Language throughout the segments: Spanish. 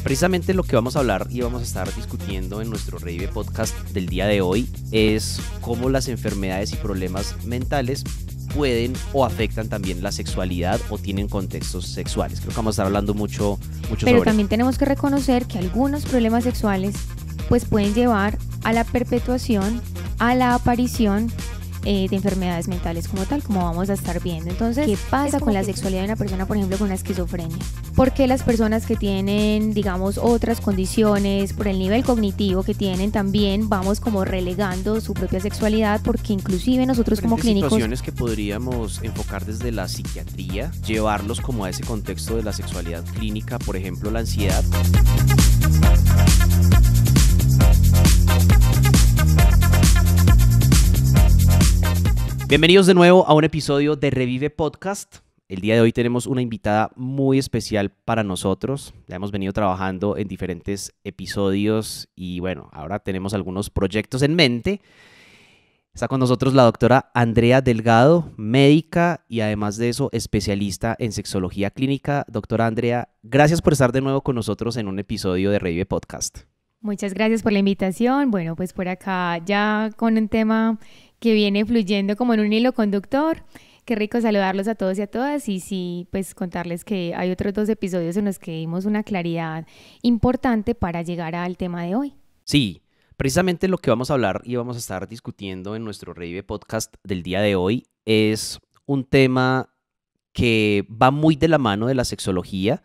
Precisamente lo que vamos a hablar y vamos a estar discutiendo en nuestro Revive Podcast del día de hoy es cómo las enfermedades y problemas mentales pueden o afectan también la sexualidad o tienen contextos sexuales. Creo que vamos a estar hablando mucho Pero sobre también esto. tenemos que reconocer que algunos problemas sexuales pues pueden llevar a la perpetuación, a la aparición de enfermedades mentales como tal, como vamos a estar viendo. Entonces, ¿qué pasa con la sexualidad de una persona, por ejemplo, con una esquizofrenia? Porque las personas que tienen, digamos, otras condiciones, por el nivel cognitivo que tienen, también vamos como relegando su propia sexualidad, porque inclusive nosotros como clínicos... situaciones que podríamos enfocar desde la psiquiatría, llevarlos como a ese contexto de la sexualidad clínica, por ejemplo, la ansiedad. Bienvenidos de nuevo a un episodio de Revive Podcast. El día de hoy tenemos una invitada muy especial para nosotros. Ya hemos venido trabajando en diferentes episodios y bueno, ahora tenemos algunos proyectos en mente. Está con nosotros la doctora Andrea Delgado, médica y además de eso especialista en sexología clínica. Doctora Andrea, gracias por estar de nuevo con nosotros en un episodio de Revive Podcast. Muchas gracias por la invitación. Bueno, pues por acá ya con un tema que viene fluyendo como en un hilo conductor. Qué rico saludarlos a todos y a todas y sí, pues contarles que hay otros 2 episodios en los que dimos una claridad importante para llegar al tema de hoy. Sí, precisamente lo que vamos a hablar y vamos a estar discutiendo en nuestro Revive Podcast del día de hoy es un tema que va muy de la mano de la sexología,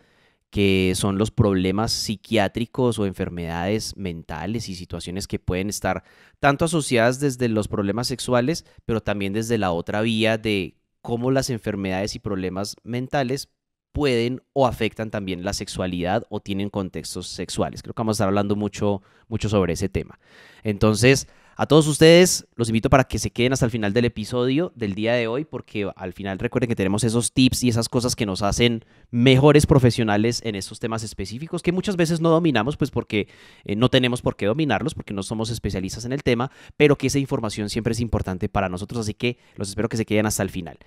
que son los problemas psiquiátricos o enfermedades mentales y situaciones que pueden estar tanto asociadas desde los problemas sexuales, pero también desde la otra vía de cómo las enfermedades y problemas mentales pueden o afectan también la sexualidad o tienen contextos sexuales. Creo que vamos a estar hablando mucho sobre ese tema. Entonces, a todos ustedes los invito para que se queden hasta el final del episodio del día de hoy, porque al final recuerden que tenemos esos tips y esas cosas que nos hacen mejores profesionales en estos temas específicos que muchas veces no dominamos, pues porque no tenemos por qué dominarlos, porque no somos especialistas en el tema, pero que esa información siempre es importante para nosotros, así que los espero que se queden hasta el final.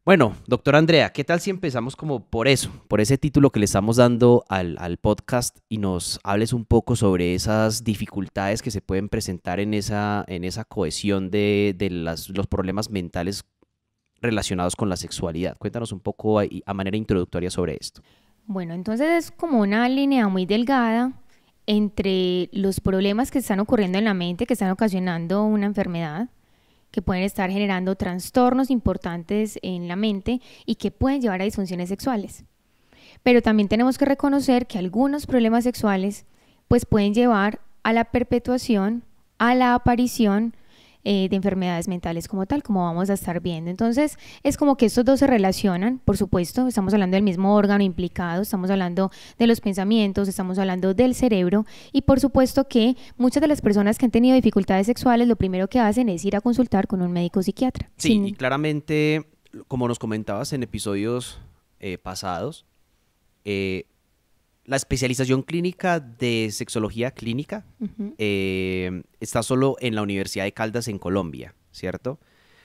Bueno, doctora Andrea, ¿qué tal si empezamos como por eso, por ese título que le estamos dando al podcast y nos hables un poco sobre esas dificultades que se pueden presentar en esa cohesión de los problemas mentales relacionados con la sexualidad? Cuéntanos un poco a manera introductoria sobre esto. Bueno, entonces es como una línea muy delgada entre los problemas que están ocurriendo en la mente, que están ocasionando una enfermedad, que pueden estar generando trastornos importantes en la mente y que pueden llevar a disfunciones sexuales. Pero también tenemos que reconocer que algunos problemas sexuales pues pueden llevar a la perpetuación, a la aparición de enfermedades mentales como tal, como vamos a estar viendo. Entonces es como que estos dos se relacionan, por supuesto, estamos hablando del mismo órgano implicado, estamos hablando de los pensamientos, estamos hablando del cerebro y por supuesto que muchas de las personas que han tenido dificultades sexuales lo primero que hacen es ir a consultar con un médico psiquiatra. Sí, y claramente, como nos comentabas en episodios pasados, la especialización clínica de sexología clínica está solo en la Universidad de Caldas en Colombia, ¿cierto?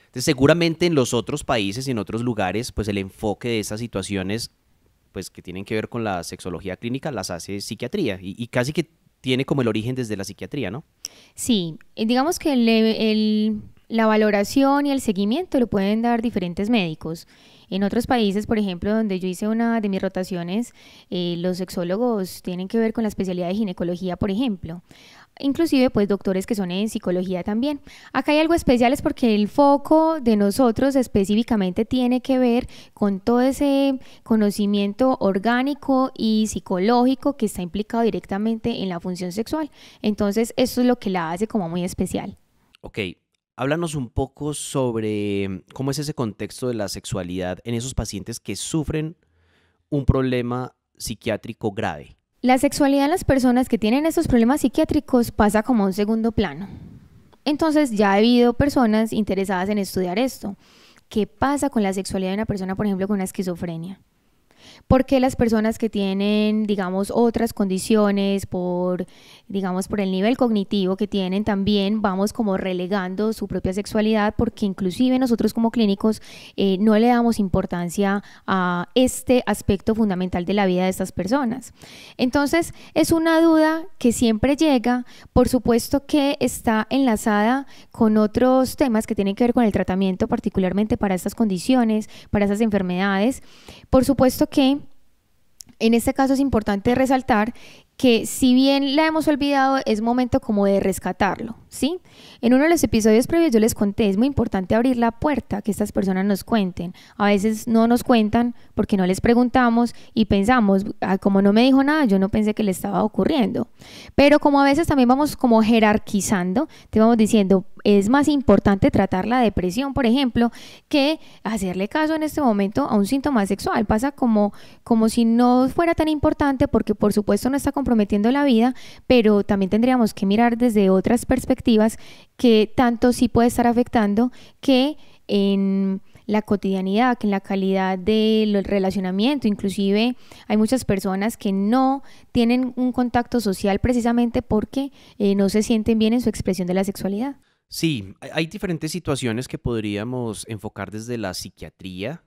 Entonces, seguramente en los otros países y en otros lugares, pues el enfoque de esas situaciones pues, que tienen que ver con la sexología clínica las hace psiquiatría y casi que tiene como el origen desde la psiquiatría, ¿no? Sí, digamos que la valoración y el seguimiento lo pueden dar diferentes médicos. En otros países, por ejemplo, donde yo hice una de mis rotaciones, los sexólogos tienen que ver con la especialidad de ginecología, por ejemplo. Inclusive, pues, doctores que son en psicología también. Acá hay algo especial, es porque el foco de nosotros específicamente tiene que ver con todo ese conocimiento orgánico y psicológico que está implicado directamente en la función sexual. Entonces, eso es lo que la hace como muy especial. Ok. Háblanos un poco sobre cómo es ese contexto de la sexualidad en esos pacientes que sufren un problema psiquiátrico grave. La sexualidad en las personas que tienen estos problemas psiquiátricos pasa como a un segundo plano. Entonces ya ha habido personas interesadas en estudiar esto. ¿Qué pasa con la sexualidad de una persona, por ejemplo, con una esquizofrenia? Porque las personas que tienen, digamos, otras condiciones digamos, por el nivel cognitivo que tienen, también vamos como relegando su propia sexualidad, porque inclusive nosotros como clínicos no le damos importancia a este aspecto fundamental de la vida de estas personas. Entonces, es una duda que siempre llega, por supuesto que está enlazada con otros temas que tienen que ver con el tratamiento, particularmente para estas condiciones, para estas enfermedades. Por supuesto que en este caso es importante resaltar que si bien la hemos olvidado, es momento como de rescatarlo, ¿sí? En uno de los episodios previos yo les conté, es muy importante abrir la puerta, que estas personas nos cuenten. A veces no nos cuentan porque no les preguntamos y pensamos, como no me dijo nada, yo no pensé que le estaba ocurriendo. Pero como a veces también vamos como jerarquizando, te vamos diciendo, es más importante tratar la depresión, por ejemplo, que hacerle caso en este momento a un síntoma sexual. Pasa como si no fuera tan importante, porque por supuesto no está comprometiendo la vida, pero también tendríamos que mirar desde otras perspectivas que tanto sí puede estar afectando, que en la cotidianidad, que en la calidad del relacionamiento. Inclusive hay muchas personas que no tienen un contacto social precisamente porque no se sienten bien en su expresión de la sexualidad. Sí, hay diferentes situaciones que podríamos enfocar desde la psiquiatría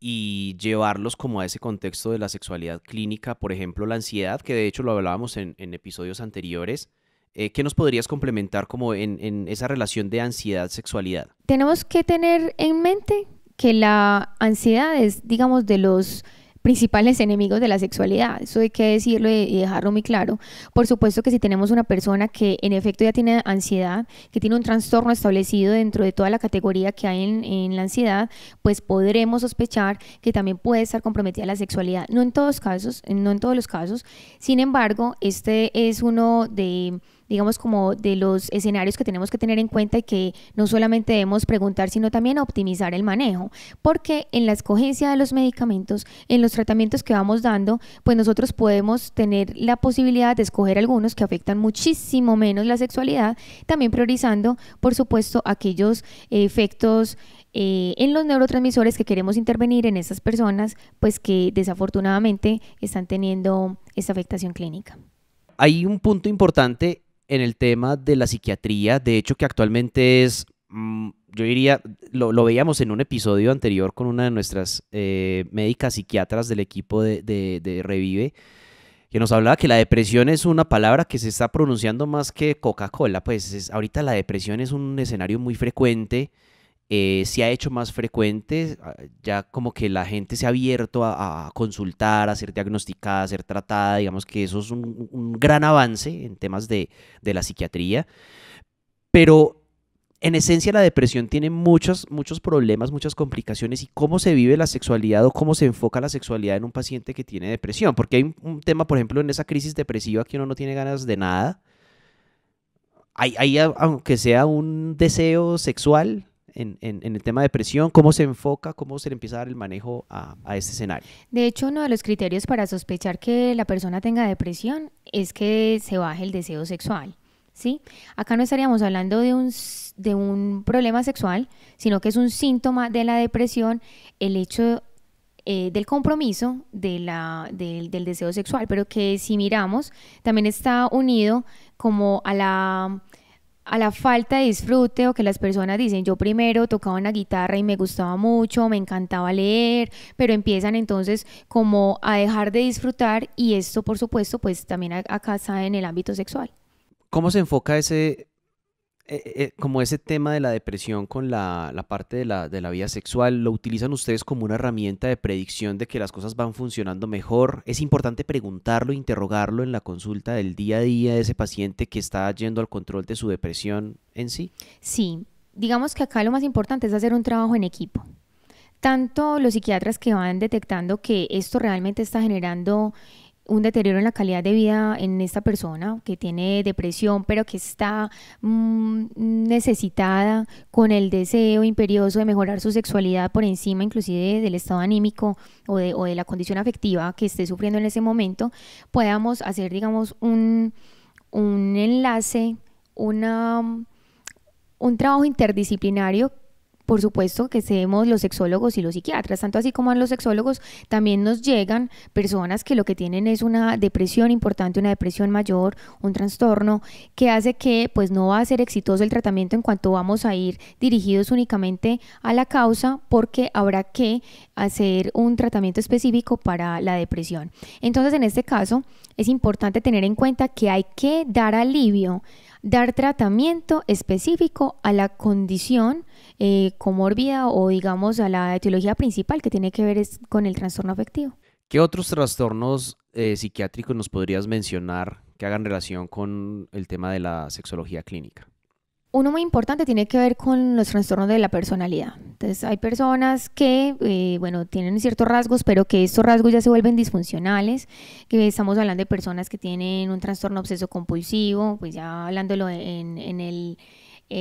y llevarlos como a ese contexto de la sexualidad clínica, por ejemplo, la ansiedad, que de hecho lo hablábamos en episodios anteriores. ¿Qué nos podrías complementar como en esa relación de ansiedad-sexualidad? Tenemos que tener en mente que la ansiedad es, digamos, de los principales enemigos de la sexualidad. Eso hay que decirlo y dejarlo muy claro. Por supuesto que si tenemos una persona que en efecto ya tiene ansiedad, que tiene un trastorno establecido dentro de toda la categoría que hay en la ansiedad, pues podremos sospechar que también puede estar comprometida la sexualidad. No en todos los casos. Sin embargo, este es uno de, digamos, como de los escenarios que tenemos que tener en cuenta y que no solamente debemos preguntar, sino también optimizar el manejo, porque en la escogencia de los medicamentos, en los tratamientos que vamos dando, pues nosotros podemos tener la posibilidad de escoger algunos que afectan muchísimo menos la sexualidad, también priorizando, por supuesto, aquellos efectos en los neurotransmisores que queremos intervenir en esas personas, pues que desafortunadamente están teniendo esta afectación clínica. Hay un punto importante en el tema de la psiquiatría, de hecho que actualmente es, yo diría, lo veíamos en un episodio anterior con una de nuestras médicas psiquiatras del equipo de Revive, que nos hablaba que la depresión es una palabra que se está pronunciando más que Coca-Cola. Pues ahorita la depresión es un escenario muy frecuente, se ha hecho más frecuente, ya como que la gente se ha abierto a consultar, a ser diagnosticada, a ser tratada. Digamos que eso es un gran avance en temas de la psiquiatría, pero en esencia la depresión tiene muchos problemas, muchas complicaciones. ¿Y cómo se vive la sexualidad o cómo se enfoca la sexualidad en un paciente que tiene depresión? Porque hay un tema, por ejemplo, en esa crisis depresiva que uno no tiene ganas de nada. Hay aunque sea un deseo sexual en el tema de depresión. ¿Cómo se enfoca, cómo se le empieza a dar el manejo a este escenario? De hecho, uno de los criterios para sospechar que la persona tenga depresión es que se baje el deseo sexual, ¿sí? Acá no estaríamos hablando de un problema sexual, sino que es un síntoma de la depresión el hecho del compromiso del deseo sexual, pero que si miramos también está unido como a la falta de disfrute, o que las personas dicen, yo primero tocaba una guitarra y me gustaba mucho, me encantaba leer, pero empiezan entonces como a dejar de disfrutar, y esto por supuesto pues también acá está en el ámbito sexual. ¿Cómo se enfoca como ese tema de la depresión con la parte de la vida sexual? ¿Lo utilizan ustedes como una herramienta de predicción de que las cosas van funcionando mejor? ¿Es importante preguntarlo, interrogarlo en la consulta del día a día de ese paciente que está yendo al control de su depresión en sí? Sí, digamos que acá lo más importante es hacer un trabajo en equipo. Tanto los psiquiatras que van detectando que esto realmente está generando un deterioro en la calidad de vida en esta persona que tiene depresión, pero que está necesitada, con el deseo imperioso de mejorar su sexualidad por encima inclusive del estado anímico o de la condición afectiva que esté sufriendo en ese momento, podamos hacer, digamos, un enlace, un trabajo interdisciplinario por supuesto que seamos los sexólogos y los psiquiatras, tanto así como a los sexólogos también nos llegan personas que lo que tienen es una depresión importante, una depresión mayor, un trastorno que hace que pues no va a ser exitoso el tratamiento en cuanto vamos a ir dirigidos únicamente a la causa, porque habrá que hacer un tratamiento específico para la depresión. Entonces, en este caso es importante tener en cuenta que hay que dar alivio, dar tratamiento específico a la condición comórbida o digamos a la etiología principal que tiene que ver con el trastorno afectivo. ¿Qué otros trastornos psiquiátricos nos podrías mencionar que hagan relación con el tema de la sexología clínica? Uno muy importante tiene que ver con los trastornos de la personalidad. Entonces hay personas que, tienen ciertos rasgos, pero que estos rasgos ya se vuelven disfuncionales, que estamos hablando de personas que tienen un trastorno obseso compulsivo, pues ya hablándolo en el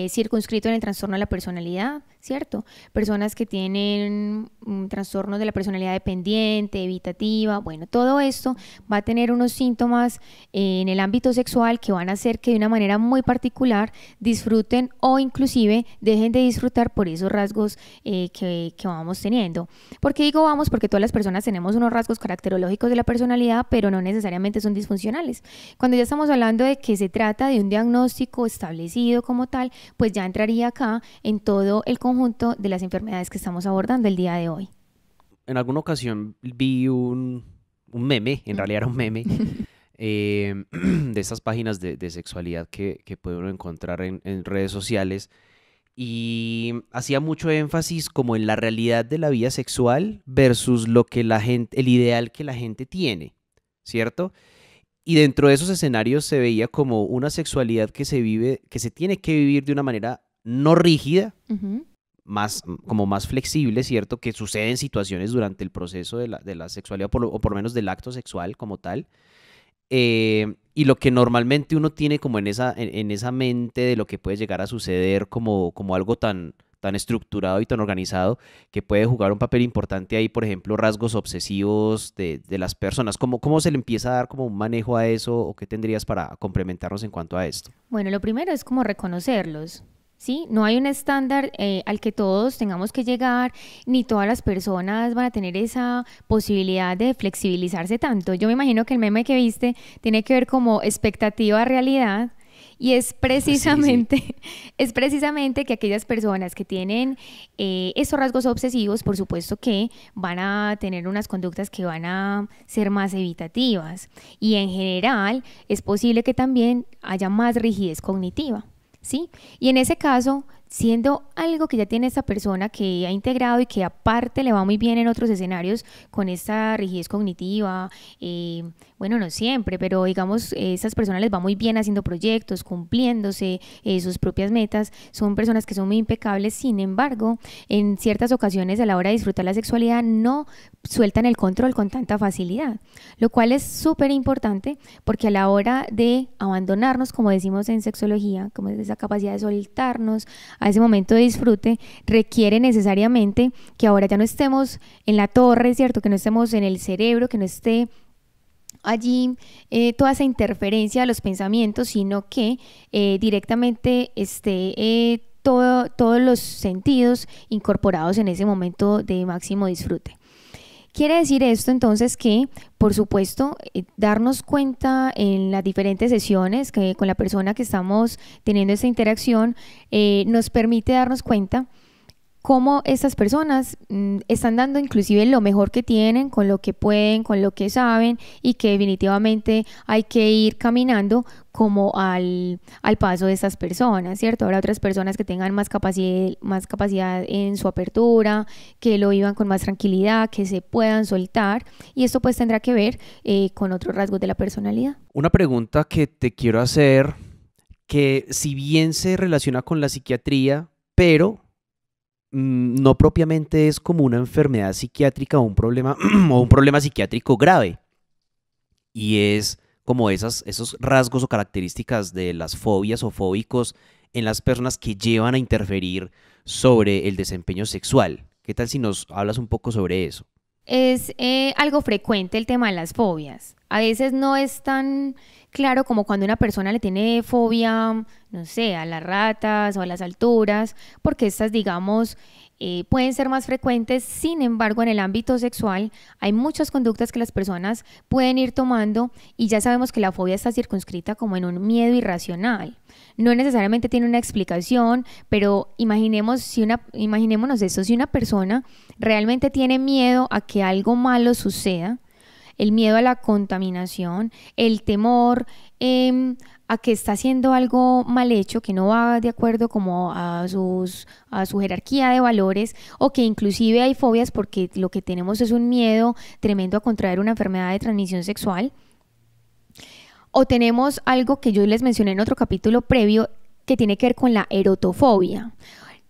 circunscrito en el trastorno de la personalidad, ¿cierto? Personas que tienen un trastorno de la personalidad dependiente, evitativa, bueno, todo esto va a tener unos síntomas en el ámbito sexual que van a hacer que de una manera muy particular disfruten o inclusive dejen de disfrutar por esos rasgos que vamos teniendo. ¿Por qué digo vamos? Porque todas las personas tenemos unos rasgos caracterológicos de la personalidad, pero no necesariamente son disfuncionales. Cuando ya estamos hablando de que se trata de un diagnóstico establecido como tal, pues ya entraría acá en todo el conjunto de las enfermedades que estamos abordando el día de hoy. En alguna ocasión vi un meme, en realidad era un meme, de estas páginas de sexualidad que puede uno encontrar en redes sociales, y hacía mucho énfasis como en la realidad de la vida sexual versus lo que la gente, el ideal que la gente tiene, ¿cierto? Y dentro de esos escenarios se veía como una sexualidad que se vive, que se tiene que vivir de una manera no rígida, como más flexible, ¿cierto? Que sucede en situaciones durante el proceso de la sexualidad, o por lo menos del acto sexual como tal. Y lo que normalmente uno tiene como en esa mente de lo que puede llegar a suceder como algo tan estructurado y tan organizado, que puede jugar un papel importante ahí, por ejemplo, rasgos obsesivos de las personas. ¿Cómo se le empieza a dar como un manejo a eso, o qué tendrías para complementarnos en cuanto a esto? Bueno, lo primero es como reconocerlos. ¿Sí? No hay un estándar al que todos tengamos que llegar, ni todas las personas van a tener esa posibilidad de flexibilizarse tanto. Yo me imagino que el meme que viste tiene que ver como expectativa a realidad, y es precisamente, sí. Es precisamente que aquellas personas que tienen estos rasgos obsesivos, por supuesto que van a tener unas conductas que van a ser más evitativas, y en general es posible que también haya más rigidez cognitiva. ¿Sí? Y en ese caso, siendo algo que ya tiene esta persona que ha integrado y que aparte le va muy bien en otros escenarios con esta rigidez cognitiva, no siempre, pero digamos, estas personas les va muy bien haciendo proyectos, cumpliéndose sus propias metas, son personas que son muy impecables. Sin embargo, en ciertas ocasiones a la hora de disfrutar la sexualidad no sueltan el control con tanta facilidad, lo cual es súper importante, porque a la hora de abandonarnos, como decimos en sexología, como es esa capacidad de soltarnos a ese momento de disfrute, requiere necesariamente que ahora ya no estemos en la torre, ¿cierto? Que no estemos en el cerebro, que no esté allí toda esa interferencia de los pensamientos, sino que directamente esté todos los sentidos incorporados en ese momento de máximo disfrute. Quiere decir esto entonces que, por supuesto, darnos cuenta en las diferentes sesiones que con la persona que estamos teniendo esta interacción nos permite darnos cuenta cómo estas personas están dando inclusive lo mejor que tienen, con lo que pueden, con lo que saben, y que definitivamente hay que ir caminando como al paso de estas personas, ¿cierto? Habrá otras personas que tengan más capacidad en su apertura, que lo vivan con más tranquilidad, que se puedan soltar, y esto pues tendrá que ver con otros rasgos de la personalidad. Una pregunta que te quiero hacer, que si bien se relaciona con la psiquiatría, pero no propiamente es como una enfermedad psiquiátrica o un problema psiquiátrico grave, y es como esos rasgos o características de las fobias o fóbicos en las personas que llevan a interferir sobre el desempeño sexual. ¿Qué tal si nos hablas un poco sobre eso? es algo frecuente el tema de las fobias. A veces no es tan claro como cuando una persona le tiene fobia, no sé, a las ratas o a las alturas, porque estas, digamos, pueden ser más frecuentes. Sin embargo, en el ámbito sexual hay muchas conductas que las personas pueden ir tomando y ya sabemos que la fobia está circunscrita como en un miedo irracional. No necesariamente tiene una explicación, pero imaginémonos esto, si una persona realmente tiene miedo a que algo malo suceda, el miedo a la contaminación, el temor a que está haciendo algo mal hecho, que no va de acuerdo como a su jerarquía de valores, o que inclusive hay fobias porque lo que tenemos es un miedo tremendo a contraer una enfermedad de transmisión sexual, o tenemos algo que yo les mencioné en otro capítulo previo que tiene que ver con la erotofobia.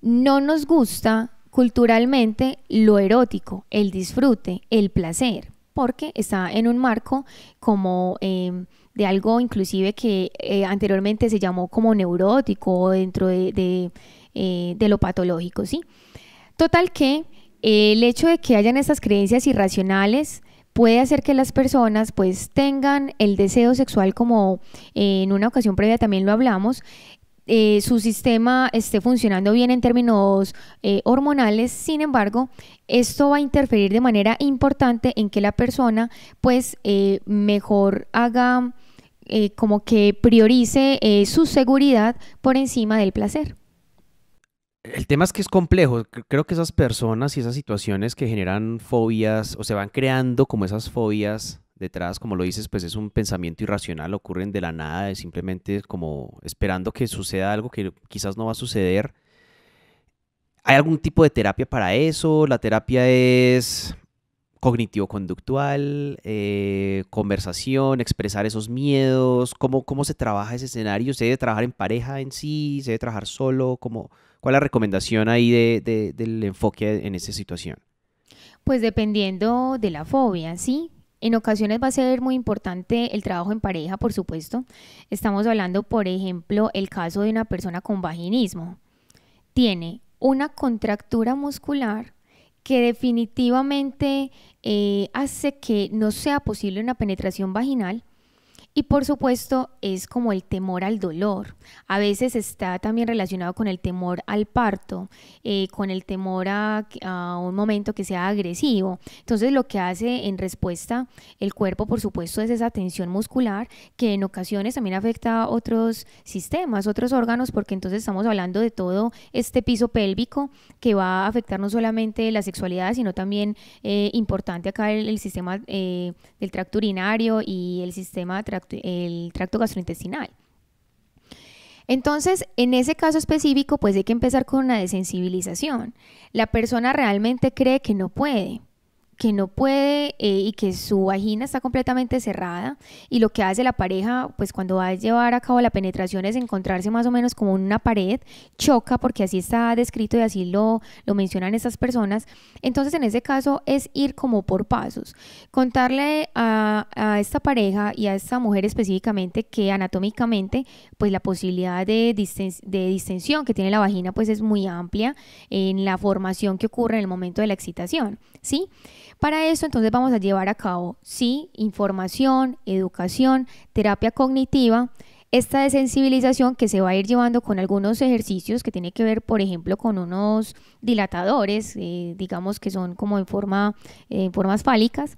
No nos gusta culturalmente lo erótico, el disfrute, el placer, porque está en un marco como de algo inclusive que anteriormente se llamó como neurótico o dentro de lo patológico, ¿sí? Total que el hecho de que hayan estas creencias irracionales puede hacer que las personas pues tengan el deseo sexual como en una ocasión previa también lo hablamos, su sistema esté funcionando bien en términos hormonales. Sin embargo, esto va a interferir de manera importante en que la persona pues mejor haga como que priorice su seguridad por encima del placer. El tema es que es complejo. Creo que esas personas y esas situaciones que generan fobias o se van creando como esas fobias detrás, como lo dices, pues es un pensamiento irracional, ocurren de la nada, es simplemente como esperando que suceda algo que quizás no va a suceder. ¿Hay algún tipo de terapia para eso? La terapia es cognitivo-conductual, conversación, expresar esos miedos, cómo se trabaja ese escenario, se debe trabajar en pareja en sí, se debe trabajar solo, ¿cuál es la recomendación ahí del enfoque en esa situación? Pues dependiendo de la fobia, ¿sí? En ocasiones va a ser muy importante el trabajo en pareja, por supuesto. Estamos hablando, por ejemplo, el caso de una persona con vaginismo. Tiene una contractura muscular que definitivamente hace que no sea posible una penetración vaginal. Y por supuesto es como el temor al dolor. A veces está también relacionado con el temor al parto, con el temor a un momento que sea agresivo. Entonces lo que hace en respuesta el cuerpo, por supuesto, es esa tensión muscular que en ocasiones también afecta a otros sistemas, otros órganos, porque entonces estamos hablando de todo este piso pélvico que va a afectar no solamente la sexualidad, sino también importante acá el sistema del tracto urinario y el tracto gastrointestinal. Entonces, en ese caso específico, pues hay que empezar con una desensibilización. La persona realmente cree que no puede y que su vagina está completamente cerrada y lo que hace la pareja pues cuando va a llevar a cabo la penetración es encontrarse más o menos como una pared, choca porque así está descrito y así lo mencionan estas personas. Entonces en ese caso es ir como por pasos, contarle a esta pareja y a esta mujer específicamente que anatómicamente pues la posibilidad de distensión que tiene la vagina pues es muy amplia en la formación que ocurre en el momento de la excitación, ¿sí? Para eso entonces vamos a llevar a cabo, sí, información, educación, terapia cognitiva, esta desensibilización que se va a ir llevando con algunos ejercicios que tiene que ver, por ejemplo, con unos dilatadores, digamos que son como en formas fálicas.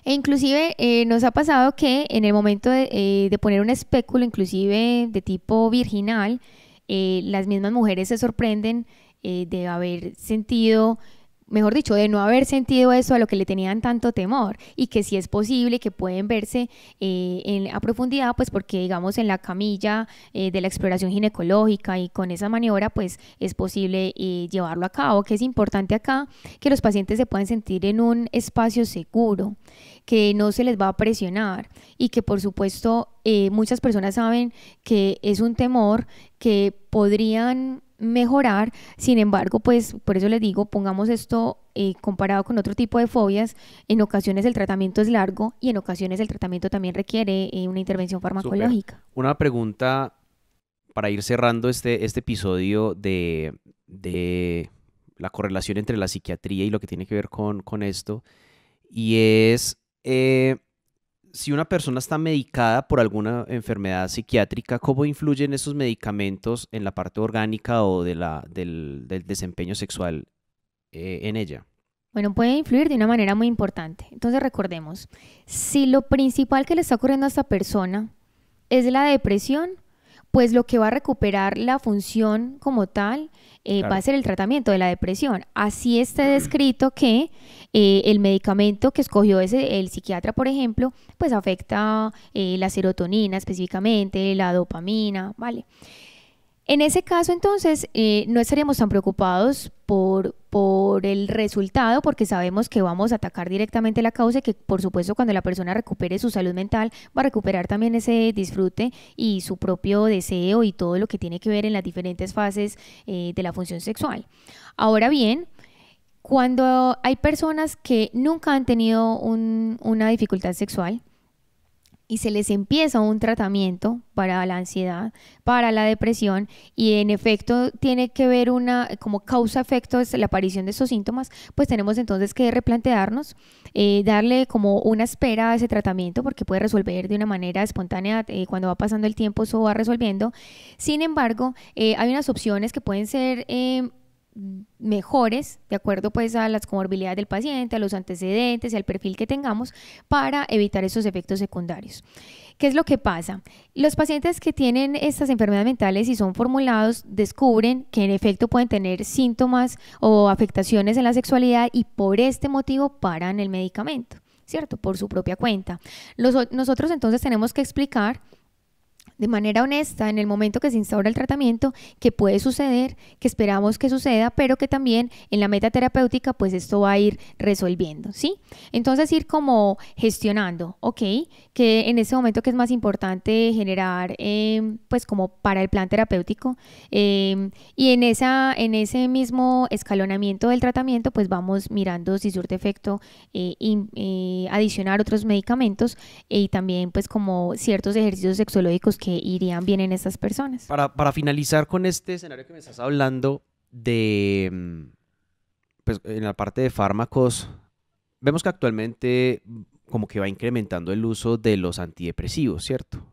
E inclusive nos ha pasado que en el momento de poner un espéculo, inclusive de tipo virginal, las mismas mujeres se sorprenden de haber sentido, mejor dicho, de no haber sentido eso a lo que le tenían tanto temor y que sí es posible que pueden verse a profundidad, pues porque digamos en la camilla de la exploración ginecológica y con esa maniobra pues es posible llevarlo a cabo, que es importante acá que los pacientes se puedan sentir en un espacio seguro, que no se les va a presionar y que por supuesto muchas personas saben que es un temor que podrían mejorar. Sin embargo, pues por eso les digo, pongamos esto comparado con otro tipo de fobias, en ocasiones el tratamiento es largo y en ocasiones el tratamiento también requiere una intervención Súper. farmacológica. Una pregunta para ir cerrando este episodio de la correlación entre la psiquiatría y lo que tiene que ver con esto, y es si una persona está medicada por alguna enfermedad psiquiátrica, ¿cómo influyen esos medicamentos en la parte orgánica o del desempeño sexual en ella? Bueno, puede influir de una manera muy importante. Entonces recordemos, si lo principal que le está ocurriendo a esta persona es la depresión, pues lo que va a recuperar la función como tal va a Claro. ser el tratamiento de la depresión. Así esté descrito que el medicamento que escogió el psiquiatra, por ejemplo, pues afecta la serotonina específicamente, la dopamina, ¿vale? En ese caso, entonces, no estaríamos tan preocupados por el resultado, porque sabemos que vamos a atacar directamente la causa y que, por supuesto, cuando la persona recupere su salud mental, va a recuperar también ese disfrute y su propio deseo y todo lo que tiene que ver en las diferentes fases de la función sexual. Ahora bien, cuando hay personas que nunca han tenido una dificultad sexual, y se les empieza un tratamiento para la ansiedad, para la depresión, y en efecto tiene que ver como causa-efecto es la aparición de estos síntomas, pues tenemos entonces que replantearnos, darle como una espera a ese tratamiento, porque puede resolver de una manera espontánea, cuando va pasando el tiempo eso va resolviendo. Sin embargo, hay unas opciones que pueden ser mejores, de acuerdo pues a las comorbilidades del paciente, a los antecedentes y al perfil que tengamos, para evitar esos efectos secundarios. ¿Qué es lo que pasa? Los pacientes que tienen estas enfermedades mentales y son formulados descubren que en efecto pueden tener síntomas o afectaciones en la sexualidad y por este motivo paran el medicamento, ¿cierto? Por su propia cuenta. Nosotros entonces tenemos que explicar de manera honesta en el momento que se instaura el tratamiento, que puede suceder, que esperamos que suceda, pero que también en la meta terapéutica pues esto va a ir resolviendo, ¿sí? Entonces ir como gestionando, ¿ok? Que en ese momento que es más importante generar pues como para el plan terapéutico y en ese mismo escalonamiento del tratamiento pues vamos mirando si surte efecto adicionar otros medicamentos y también pues como ciertos ejercicios sexológicos que irían bien en estas personas. Para finalizar con este escenario que me estás hablando de, pues en la parte de fármacos, vemos que actualmente como que va incrementando el uso de los antidepresivos, ¿cierto?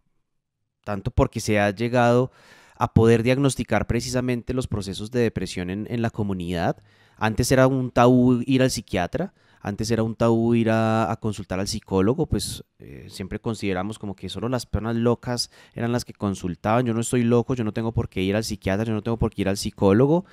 Tanto porque se ha llegado a poder diagnosticar precisamente los procesos de depresión en la comunidad. Antes era un tabú ir al psiquiatra, antes era un tabú ir a consultar al psicólogo, pues siempre consideramos como que solo las personas locas eran las que consultaban. Yo no estoy loco, yo no tengo por qué ir al psiquiatra, yo no tengo por qué ir al psicólogo.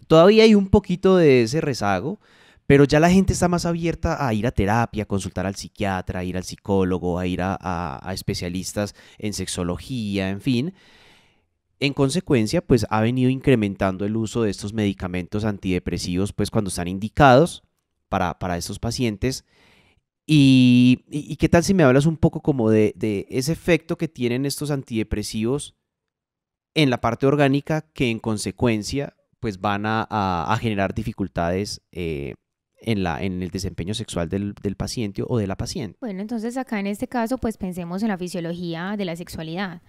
Todavía hay un poquito de ese rezago, pero ya la gente está más abierta a ir a terapia, a consultar al psiquiatra, a ir al psicólogo, a ir a especialistas en sexología, en fin. En consecuencia, pues ha venido incrementando el uso de estos medicamentos antidepresivos, pues cuando están indicados para estos pacientes. Y qué tal si me hablas un poco como de ese efecto que tienen estos antidepresivos en la parte orgánica que en consecuencia pues van a generar dificultades en el desempeño sexual del paciente o de la paciente. Bueno, entonces acá en este caso pues pensemos en la fisiología de la sexualidad.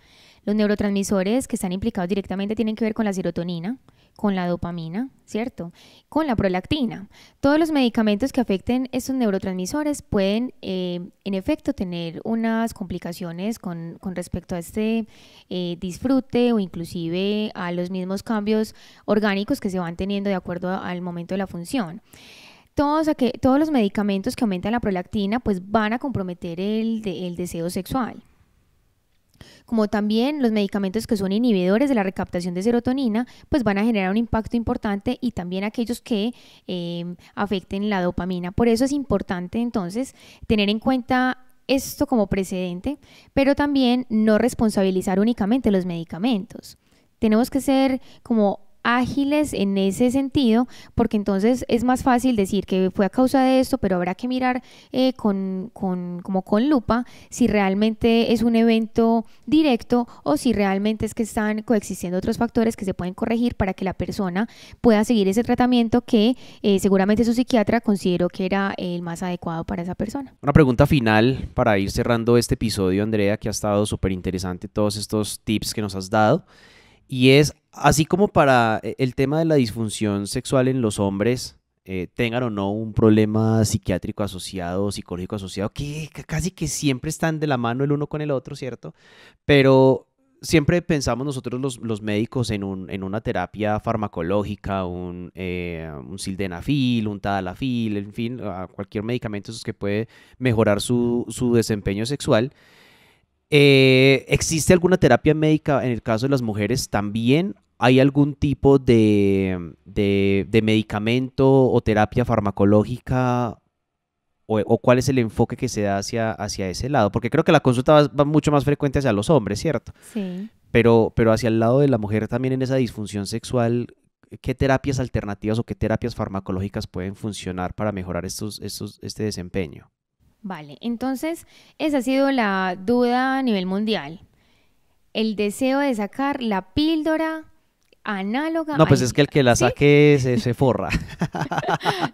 Los neurotransmisores que están implicados directamente tienen que ver con la serotonina, con la dopamina, ¿cierto? Con la prolactina. Todos los medicamentos que afecten estos neurotransmisores pueden, en efecto, tener unas complicaciones con respecto a este disfrute o inclusive a los mismos cambios orgánicos que se van teniendo de acuerdo al momento de la función. Todos los medicamentos que aumentan la prolactina pues van a comprometer el deseo sexual. Como también los medicamentos que son inhibidores de la recaptación de serotonina, pues van a generar un impacto importante y también aquellos que afecten la dopamina. Por eso es importante entonces tener en cuenta esto como precedente, pero también no responsabilizar únicamente los medicamentos. Tenemos que ser como ágiles en ese sentido, porque entonces es más fácil decir que fue a causa de esto, pero habrá que mirar como con lupa si realmente es un evento directo o si realmente es que están coexistiendo otros factores que se pueden corregir para que la persona pueda seguir ese tratamiento que seguramente su psiquiatra consideró que era el más adecuado para esa persona. Una pregunta final para ir cerrando este episodio, Andrea, que ha estado súper interesante todos estos tips que nos has dado. Y es, Así como para el tema de la disfunción sexual en los hombres, tengan o no un problema psiquiátrico asociado, psicológico asociado, que casi que siempre están de la mano el uno con el otro, ¿cierto? Pero siempre pensamos nosotros los médicos en una terapia farmacológica, un sildenafil, un tadalafil, en fin, cualquier medicamento esos que puede mejorar su desempeño sexual. ¿Existe alguna terapia médica en el caso de las mujeres también? ¿Hay algún tipo de medicamento o terapia farmacológica o cuál es el enfoque que se da hacia ese lado? Porque creo que la consulta va mucho más frecuente hacia los hombres, ¿cierto? Sí. Pero hacia el lado de la mujer también en esa disfunción sexual, ¿qué terapias alternativas o qué terapias farmacológicas pueden funcionar para mejorar este desempeño? Vale, entonces esa ha sido la duda a nivel mundial. El deseo de sacar la píldora análoga No, pues es que el que la ¿sí? saque se forra.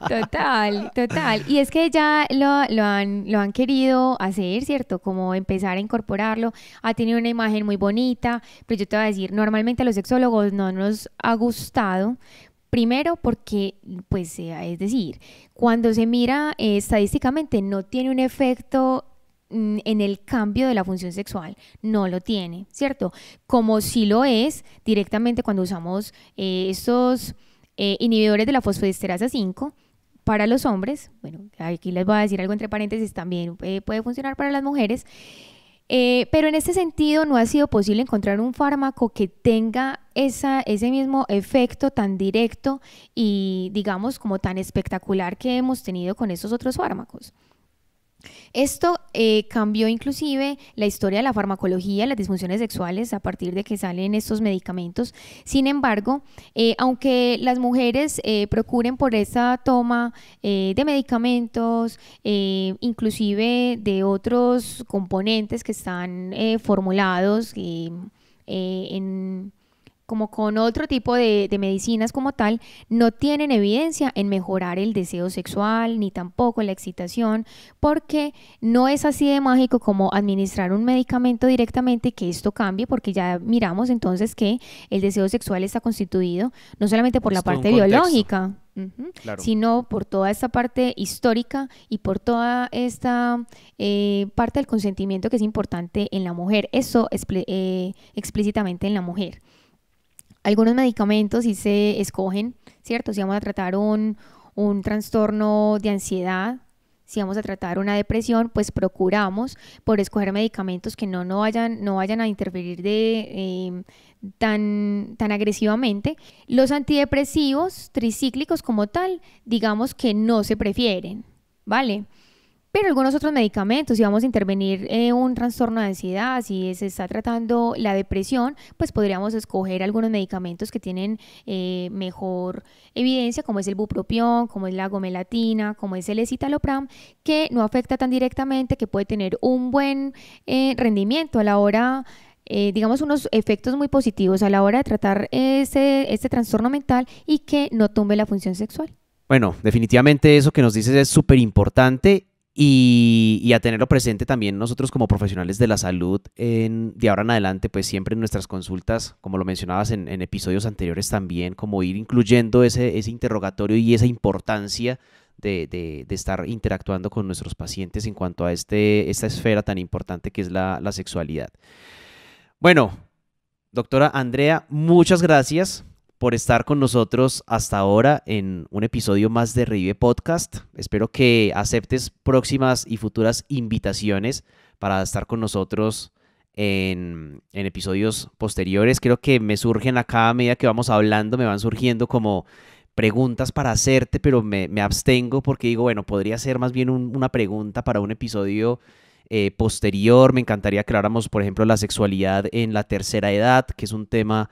Total, total. Y es que ya lo han querido hacer, ¿cierto? Como empezar a incorporarlo. Ha tenido una imagen muy bonita, pero yo te voy a decir, normalmente a los sexólogos no nos ha gustado. Primero porque, pues, es decir, cuando se mira estadísticamente no tiene un efecto en el cambio de la función sexual, no lo tiene, ¿cierto? Como si lo es directamente cuando usamos estos inhibidores de la fosfodiesterasa 5 para los hombres. Bueno, aquí les voy a decir algo entre paréntesis, también puede funcionar para las mujeres. Pero en este sentido no ha sido posible encontrar un fármaco que tenga ese mismo efecto tan directo y digamos como tan espectacular que hemos tenido con estos otros fármacos. Esto cambió inclusive la historia de la farmacología, las disfunciones sexuales a partir de que salen estos medicamentos. Sin embargo, aunque las mujeres procuren por esa toma de medicamentos, inclusive de otros componentes que están formulados en como con otro tipo de medicinas como tal, no tienen evidencia en mejorar el deseo sexual ni tampoco la excitación, porque no es así de mágico como administrar un medicamento directamente y que esto cambie, porque ya miramos entonces que el deseo sexual está constituido no solamente por la Es todo un parte contexto, biológica, claro. sino por toda esta parte histórica y por toda esta parte del consentimiento que es importante en la mujer, eso explícitamente en la mujer. Algunos medicamentos sí se escogen, ¿cierto? Si vamos a tratar un trastorno de ansiedad, si vamos a tratar una depresión, pues procuramos por escoger medicamentos que no vayan a interferir tan agresivamente. Los antidepresivos tricíclicos como tal, digamos que no se prefieren, ¿vale? Pero algunos otros medicamentos, si vamos a intervenir un trastorno de ansiedad, si se está tratando la depresión, pues podríamos escoger algunos medicamentos que tienen mejor evidencia, como es el bupropión, como es la gomelatina, como es el escitalopram, que no afecta tan directamente, que puede tener un buen rendimiento a la hora, digamos, unos efectos muy positivos a la hora de tratar este trastorno mental y que no tumbe la función sexual. Bueno, definitivamente eso que nos dices es súper importante y a tenerlo presente también nosotros como profesionales de la salud de ahora en adelante, pues siempre en nuestras consultas, como lo mencionabas en episodios anteriores también, como ir incluyendo ese interrogatorio y esa importancia de estar interactuando con nuestros pacientes en cuanto a esta esfera tan importante que es la sexualidad. Bueno, doctora Andrea, muchas gracias por estar con nosotros hasta ahora en un episodio más de Revive Podcast. Espero que aceptes próximas y futuras invitaciones para estar con nosotros en episodios posteriores. Creo que me surgen acá a medida que vamos hablando, me van surgiendo como preguntas para hacerte, pero me abstengo porque digo, bueno, podría ser más bien una pregunta para un episodio posterior. Me encantaría que habláramos, por ejemplo, la sexualidad en la tercera edad, que es un tema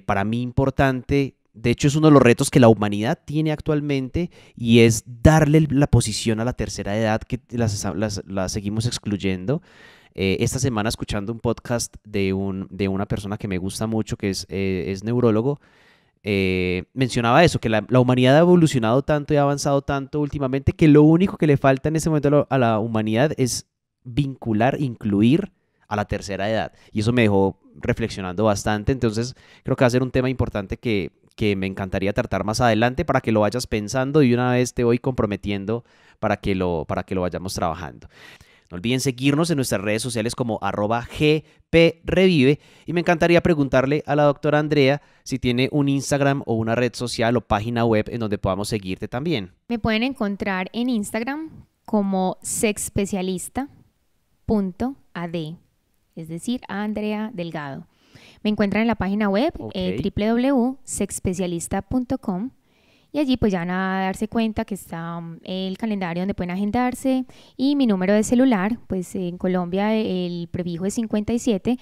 para mí importante. De hecho, es uno de los retos que la humanidad tiene actualmente y es darle la posición a la tercera edad que la seguimos excluyendo. Esta semana escuchando un podcast de una persona que me gusta mucho, que es neurólogo, mencionaba eso, que la humanidad ha evolucionado tanto y ha avanzado tanto últimamente que lo único que le falta en este momento a la humanidad es vincular, incluir a la tercera edad. Y eso me dejó reflexionando bastante. Entonces, creo que va a ser un tema importante que me encantaría tratar más adelante para que lo vayas pensando y una vez te voy comprometiendo para que lo vayamos trabajando. No olviden seguirnos en nuestras redes sociales como @gprevive y me encantaría preguntarle a la doctora Andrea si tiene un Instagram o una red social o página web en donde podamos seguirte también. Me pueden encontrar en Instagram como sexspecialista.ad, es decir, Andrea Delgado. Me encuentran en la página web www.sexspecialista.com y allí pues ya van a darse cuenta que está el calendario donde pueden agendarse y mi número de celular, pues en Colombia el prefijo es 57,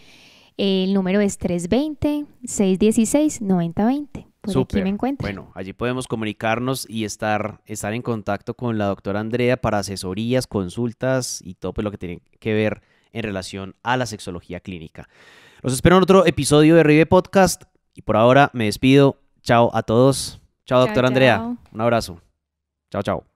el número es 320-616-9020. Por Súper. aquí me encuentran. Bueno, allí podemos comunicarnos y estar en contacto con la doctora Andrea para asesorías, consultas y todo pues, lo que tiene que ver en relación a la sexología clínica. Los espero en otro episodio de Rive Podcast y por ahora me despido. Chao a todos. Chao, doctora Andrea. Un abrazo. Chao, chao.